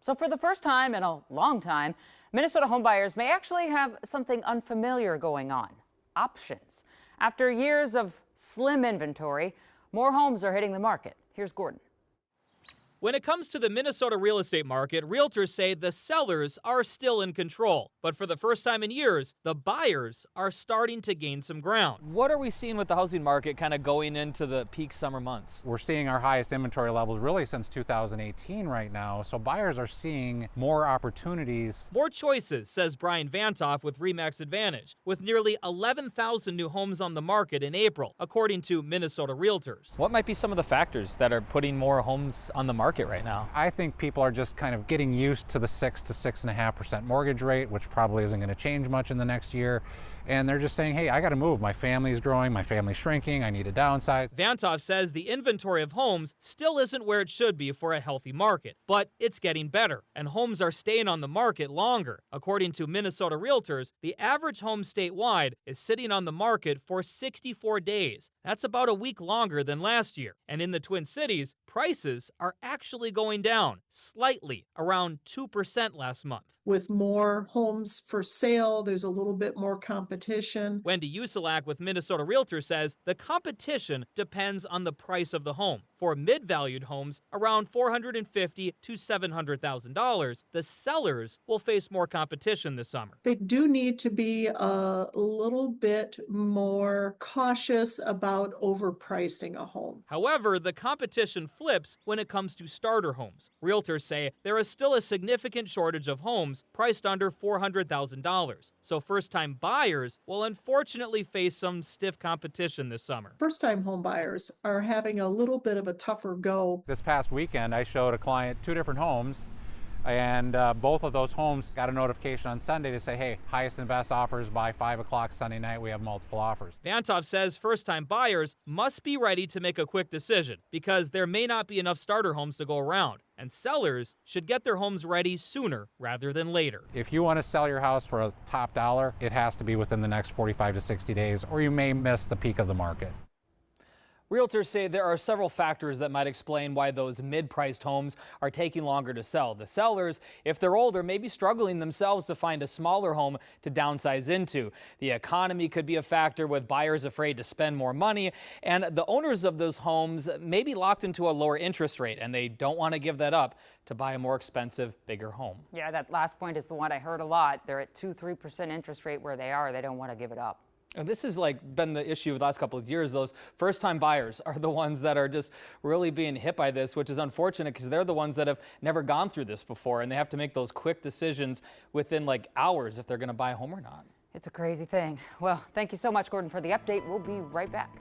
So for the first time in a long time, Minnesota homebuyers may actually have something unfamiliar going on: options. After years of slim inventory, more homes are hitting the market. Here's Gordon. When it comes to the Minnesota real estate market, realtors say the sellers are still in control. But for the first time in years, the buyers are starting to gain some ground. What are we seeing with the housing market kind of going into the peak summer months? We're seeing our highest inventory levels really since 2018 right now. So buyers are seeing more opportunities. More choices, says Brian Vantoff with RE/MAX Advantage, with nearly 11,000 new homes on the market in April, according to Minnesota realtors. What might be some of the factors that are putting more homes on the market right now? I think people are just kind of getting used to the 6 to 6.5% mortgage rate, which probably isn't going to change much in the next year. And they're just saying, hey, I got to move. My family's growing, my family's shrinking, I need to downsize. Vantoff says the inventory of homes still isn't where it should be for a healthy market, but it's getting better, and homes are staying on the market longer. According to Minnesota realtors, the average home statewide is sitting on the market for 64 days. That's about a week longer than last year. And in the Twin Cities, prices are actually going down slightly, around 2% last month. With more homes for sale, there's a little bit more competition. Wendy Usilak with Minnesota Realtors says the competition depends on the price of the home. For mid-valued homes around $450,000 to $700,000, the sellers will face more competition this summer. They do need to be a little bit more cautious about overpricing a home. However, the competition flips when it comes to starter homes. Realtors say there is still a significant shortage of homes priced under $400,000. So first-time buyers will unfortunately face some stiff competition this summer. First-time home buyers are having a little bit of a tougher go. This past weekend, I showed a client 2 different homes, and both of those homes got a notification on Sunday to say, hey, highest and best offers by 5 o'clock Sunday night. We have multiple offers. Vantoff says first-time buyers must be ready to make a quick decision because there may not be enough starter homes to go around, and sellers should get their homes ready sooner rather than later. If you want to sell your house for a top dollar, it has to be within the next 45 to 60 days, or you may miss the peak of the market. Realtors say there are several factors that might explain why those mid-priced homes are taking longer to sell. The sellers, if they're older, may be struggling themselves to find a smaller home to downsize into. The economy could be a factor, with buyers afraid to spend more money, and the owners of those homes may be locked into a lower interest rate, and they don't want to give that up to buy a more expensive, bigger home. Yeah, that last point is the one I heard a lot. They're at 2-3% interest rate where they are. They don't want to give it up. And this has been the issue the last couple of years. Those first-time buyers are the ones that are just really being hit by this, which is unfortunate because they're the ones that have never gone through this before, and they have to make those quick decisions within hours if they're going to buy a home or not. It's a crazy thing. Well, thank you so much, Gordon, for the update. We'll be right back.